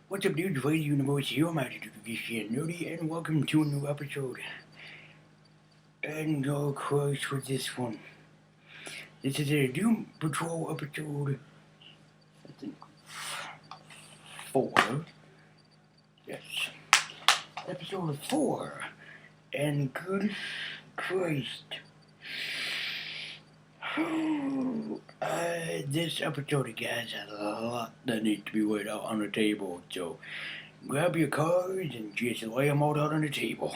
What's up, dudes? Radio Universe here. I'm Magic Geeky and Nerdy, and welcome to a new episode. And close for this one. This is a Doom Patrol episode, I think, 4. Yes. Episode 4. And good Christ. This episode, guys, has a lot that needs to be laid out on the table, so grab your cards and just lay them all out on the table.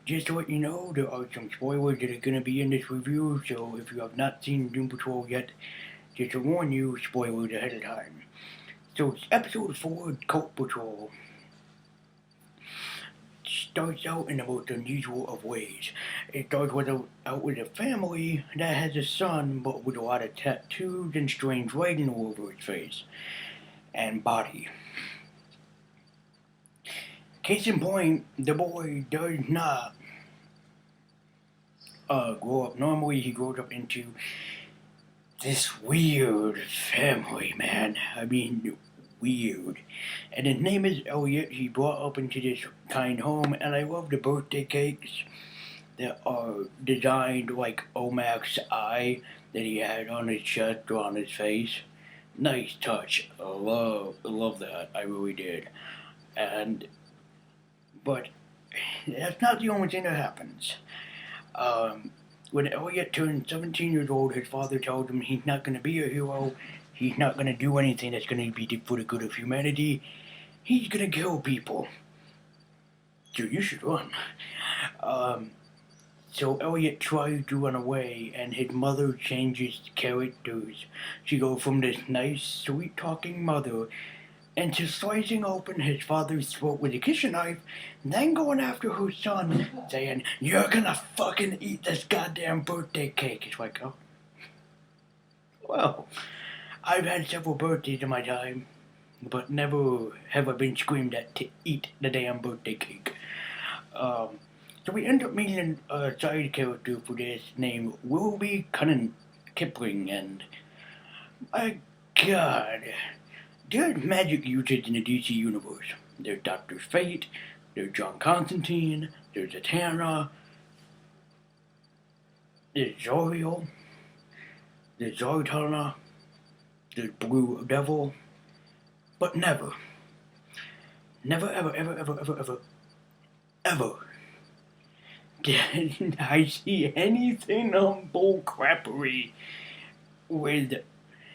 Just to let you know, there are some spoilers that are going to be in this review, so if you have not seen Doom Patrol yet, just to warn you, spoilers ahead of time. So it's episode 4, Cult Patrol. Starts out in the most unusual of ways. It starts out with a family that has a son, but with a lot of tattoos and strange writing all over his face and body. Case in point, the boy does not grow up normally. He grows up into this weird family, man. I mean, weird. And his name is Elliot. He brought up into this kind home, and I love the birthday cakes that are designed like Omac's eye that he had on his chest or on his face. Nice touch. I love that. I really did. But that's not the only thing that happens. When Elliot turns 17 years old, his father tells him he's not going to be a hero. He's not going to do anything that's going to be for the good of humanity. He's going to kill people. So you should run. So Elliot tries to run away, and his mother changes characters. She goes from this nice, sweet-talking mother into slicing open his father's throat with a kitchen knife, then going after her son, saying, "You're gonna fucking eat this goddamn birthday cake." It's like, oh, well, I've had several birthdays in my time, but never have I been screamed at to eat the damn birthday cake. So we end up meeting a side character for this named Wilby Cunnin Kipling, and my god, there's magic usage in the DC universe. There's Doctor Fate, there's John Constantine, there's Zatanna, there's Zoriel, there's Zatanna, there's Blue Devil, but never ever did I see anything on bullcrappery with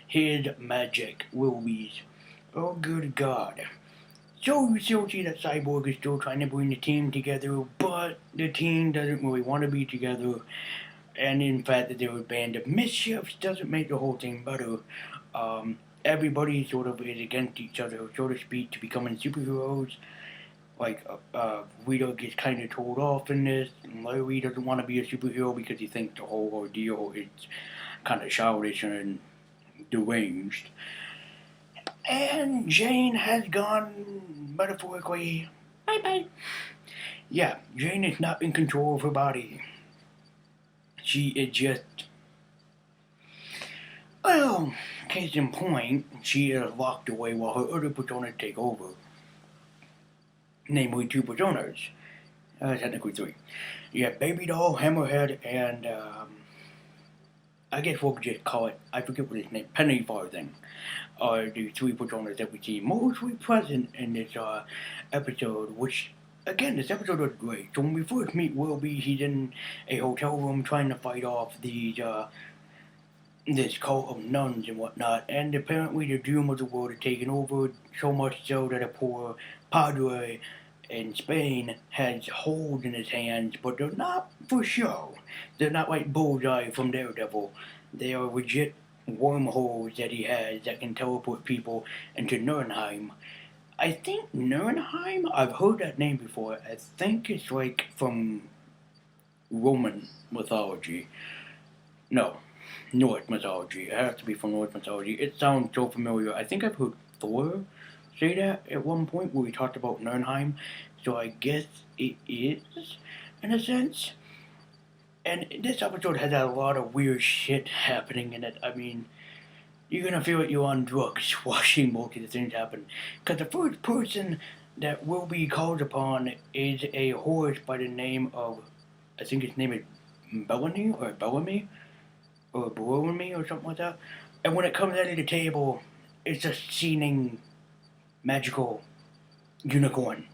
his magic Wilby's. Oh, good God. So you still see that Cyborg is still trying to bring the team together, but the team doesn't really want to be together. And in fact, that they're a band of mischiefs doesn't make the whole thing better. Everybody sort of is against each other, so to speak, to becoming superheroes. Like, Rita gets kind of told off in this, and Larry doesn't want to be a superhero because he thinks the whole ordeal is kind of childish and deranged. And Jane has gone, metaphorically, bye-bye. Yeah, Jane is not in control of her body. She is just, well, case in point, she is locked away while her other personas take over. Namely, 2 personas. Technically 3. You have Baby Doll, Hammerhead, and, I guess we'll just call it, I forget what his name, Penny Farthing. Are the 3 personas that we see mostly present in this episode, which, again, this episode was great. So when we first meet Wilby, he's in a hotel room trying to fight off these, this cult of nuns and whatnot, and apparently the doom of the world had taken over, so much so that a poor padre in Spain has holes in his hands, but they're not for show. They're not like Bullseye from Daredevil. They are legit wormholes that he has that can teleport people into Nuremberg. I think Nuremberg? I've heard that name before. I think it's like from Roman mythology. No, Norse mythology. It has to be from Norse mythology. It sounds so familiar. I think I've heard Thor say that at one point where we talked about Nuremberg. So I guess it is, in a sense. And this episode has a lot of weird shit happening in it. I mean, you're gonna feel like you're on drugs watching both of the things happen. Because the first person that will be called upon is a horse by the name of, I think his name is Bellamy or something like that. And when it comes out of the table, it's a seeming magical unicorn.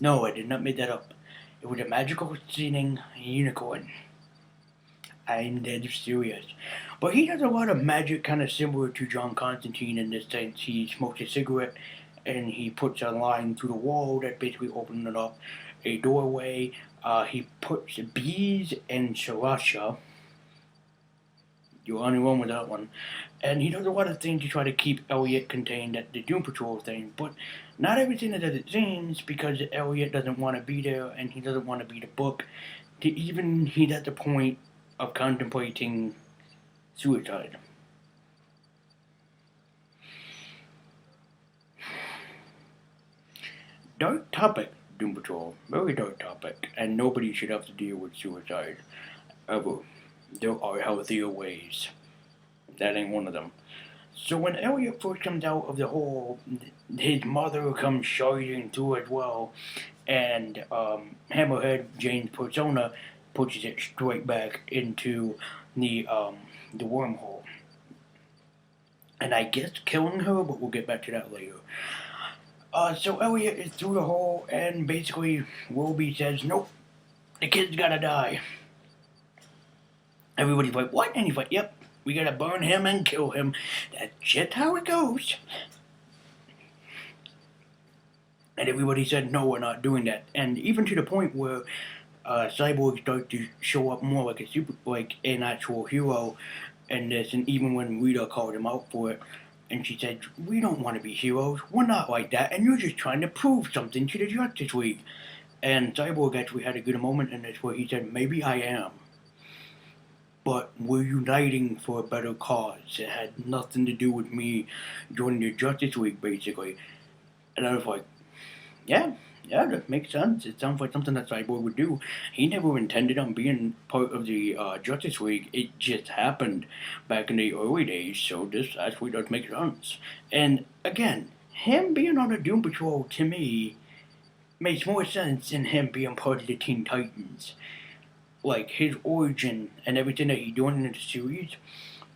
No, I did not make that up. It was a magical seeming unicorn. I'm dead serious. But he does a lot of magic kind of similar to John Constantine in this sense. He smokes a cigarette and he puts a line through the wall that basically opening up a doorway. He puts bees and sriracha. You're on your own with that one. And he does a lot of things to try to keep Elliot contained at the Doom Patrol thing. But not everything is as it seems because Elliot doesn't want to be there and he doesn't want to be the book. He's at the point of contemplating suicide. Dark topic, Doom Patrol. Very dark topic. And nobody should have to deal with suicide. Ever. There are healthier ways. That ain't one of them. So when Elliot first comes out of the hole, his mother comes charging through as well, and Hammerhead, Jane's persona, pushes it straight back into the wormhole. And I guess killing her, but we'll get back to that later. So Elliot is through the hole, and basically Wilby says, "Nope, the kid's gotta die." Everybody's like, "What?" And he's like, "Yep, we gotta burn him and kill him. That's just how it goes." And everybody said, "No, we're not doing that." And even to the point where Cyborg starts to show up more like an actual hero in this. And even when Rita called him out for it, and she said, "We don't want to be heroes. We're not like that. And you're just trying to prove something to the Justice League." And Cyborg actually had a good moment in this where he said, "Maybe I am. But we're uniting for a better cause. It had nothing to do with me joining the Justice League, basically." And I was like, yeah, that makes sense. It sounds like something that Cyborg would do. He never intended on being part of the Justice League. It just happened back in the early days, so this actually does make sense. And again, him being on the Doom Patrol, to me, makes more sense than him being part of the Teen Titans. Like, his origin and everything that he's doing in the series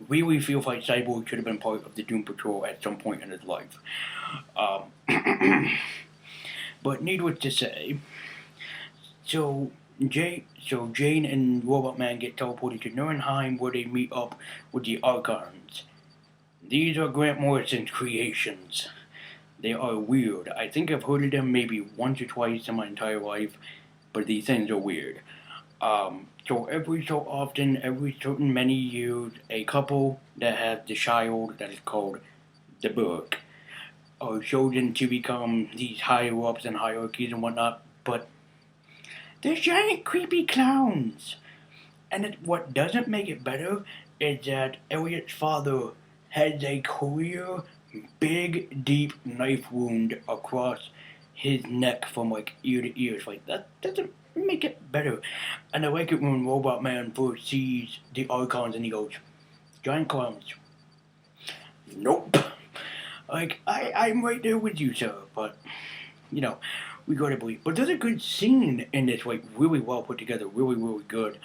really feels like Cyborg should have been part of the Doom Patrol at some point in his life. But needless to say, so Jane and Robot Man get teleported to Nuremberg where they meet up with the Archons. These are Grant Morrison's creations. They are weird. I think I've heard of them maybe once or twice in my entire life, but these things are weird. So every so often, every certain many years, a couple that has the child that is called the Burke are chosen to become these higher ups and hierarchies and whatnot, but they're giant creepy clowns. And what doesn't make it better is that Elliot's father has a clear, big, deep knife wound across his neck from like ear to ear. It's like, that doesn't make it better. And I like it when Robot Man first sees the Archons and he goes, "Giant clowns." Nope. Like, I'm right there with you, sir, but, we gotta believe. But there's a good scene in this, like, really well put together, really, really good,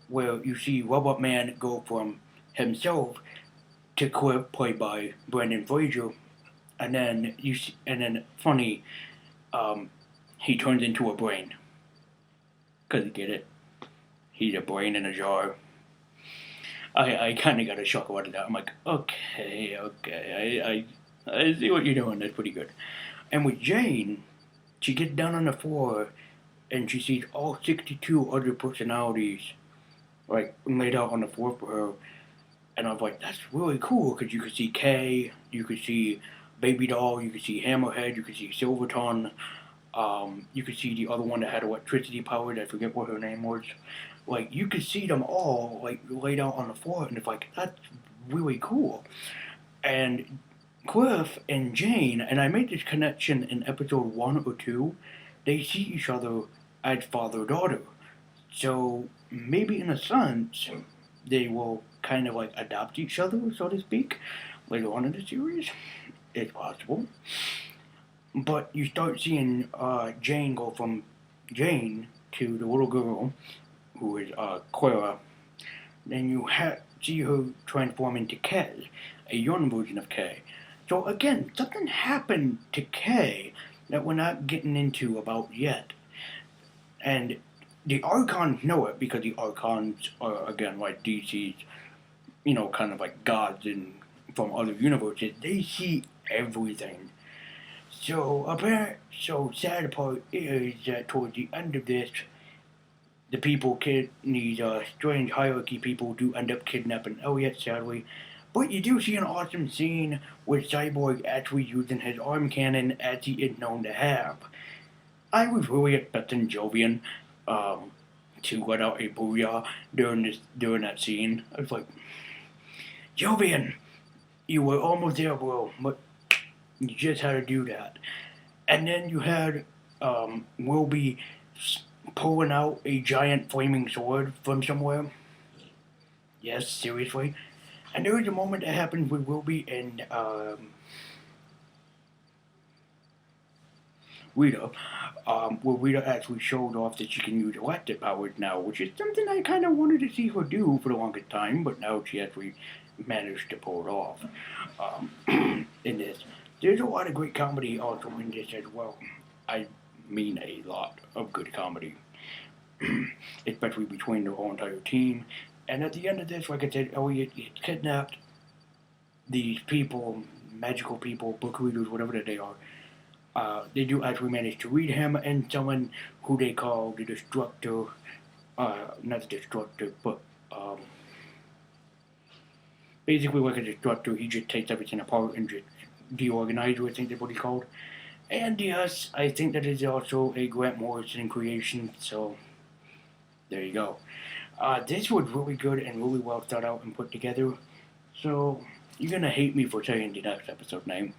where you see Robot Man go from himself to Cliff, played by Brendan Fraser, and then funny, he turns into a brain. 'Cause you get it. He's a brain in a jar. I kind of got a shock out of that. I'm like, okay, I see what you're doing. That's pretty good. And with Jane, she gets down on the floor and she sees all 62 other personalities like laid out on the floor for her. And I was like, that's really cool because you could see Kay, you could see Baby Doll, you could see Hammerhead, you could see Silverton, you could see the other one that had electricity powered. I forget what her name was. Like, you could see them all like laid out on the floor, and it's like, that's really cool. And Cliff and Jane, and I made this connection in episode 1 or 2, they see each other as father-daughter. So maybe in a sense, they will kind of like adopt each other, so to speak, later on in the series. It's possible. But you start seeing Jane go from Jane to the little girl, who is Clara. Then you see her transform into Kay, a young version of Kay. So again, something happened to Kay that we're not getting into about yet. And the Archons know it because the Archons are, again, like DC's, kind of like gods from other universes. They see everything. So sad part is that towards the end of this, these strange hierarchy people do end up kidnapping Elliot, sadly. But you do see an awesome scene with Cyborg actually using his arm cannon as he is known to have. I was really expecting Jovian to let out a booyah during that scene. I was like, Jovian, you were almost there, bro, but you just had to do that. And then you had Wilby pulling out a giant flaming sword from somewhere. Yes, seriously. And there is a moment that happens with Wilby and Rita, where Rita actually showed off that she can use electric powers now, which is something I kind of wanted to see her do for the longest time, but now she actually managed to pull it off in this. There's a lot of great comedy also in this as well. I mean a lot of good comedy, especially between the whole entire team. And at the end of this, like I said, Elliot gets kidnapped. These people, magical people, book readers, whatever that they are, they do actually manage to read him and someone who they call the Destructor. Not the Destructor, but basically like a Destructor. He just takes everything apart and just deorganizes, I think that's what he's called. And yes, I think that is also a Grant Morrison creation, so there you go. This was really good and really well thought out and put together, so you're gonna hate me for saying the next episode name.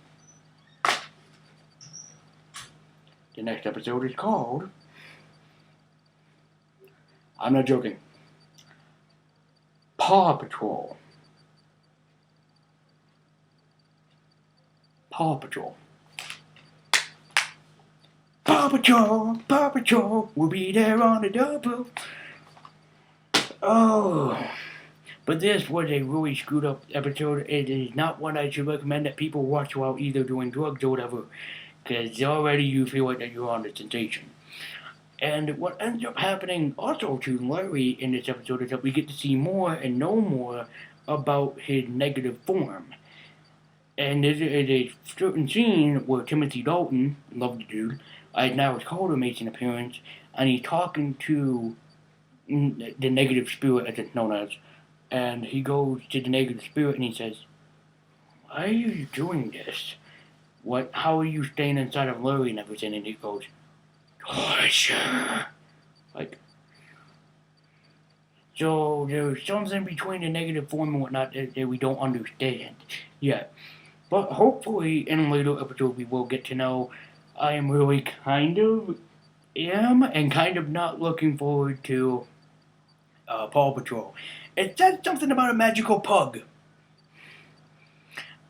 The next episode is called, I'm not joking, Paw Patrol. Paw Patrol. Paw Patrol, Paw Patrol, we'll be there on the double. Oh, but this was a really screwed up episode. It is not one I should recommend that people watch while either doing drugs or whatever, because already you feel like that you're on the sensation. And what ends up happening also to Larry in this episode is that we get to see more and know more about his negative form. And there is a certain scene where Timothy Dalton, love the dude, now his Calder makes an appearance, and he's talking to the negative spirit, as it's known as, and he goes to the negative spirit and he says, "Why are you doing this? How are you staying inside of Larry and everything?" And he goes, "Torture." Like, so there's something between the negative form and whatnot that we don't understand yet. But hopefully in later episodes we will get to know. I am really kind of and kind of not looking forward to Paw Patrol. It says something about a magical pug.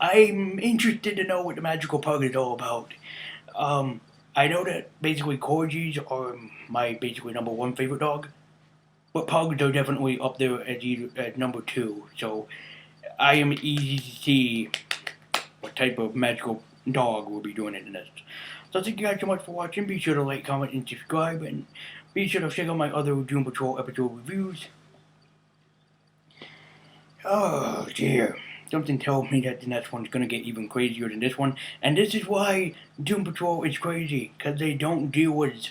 I'm interested to know what the magical pug is all about. I know that basically corgis are my basically number one favorite dog, but pugs are definitely up there at number two. So I am easy to see what type of magical dog will be doing it in this. So thank you guys so much for watching. Be sure to like, comment, and subscribe, and be sure to check out my other Doom Patrol episode reviews. Oh dear. Something tells me that the next one's gonna get even crazier than this one. And this is why Doom Patrol is crazy. Because they don't deal with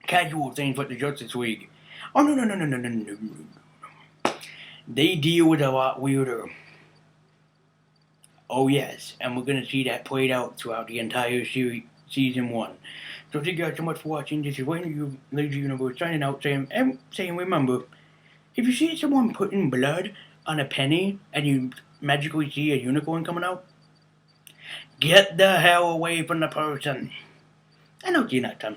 casual things like the Justice League. Oh no. They deal with a lot weirder. Oh yes, and we're gonna see that played out throughout the entire series, season 1. So thank you guys so much for watching. This is Wayne Laser Universe signing out, saying remember, if you see someone putting blood on a penny and you magically see a unicorn coming out, get the hell away from the person. And I'll see you next time.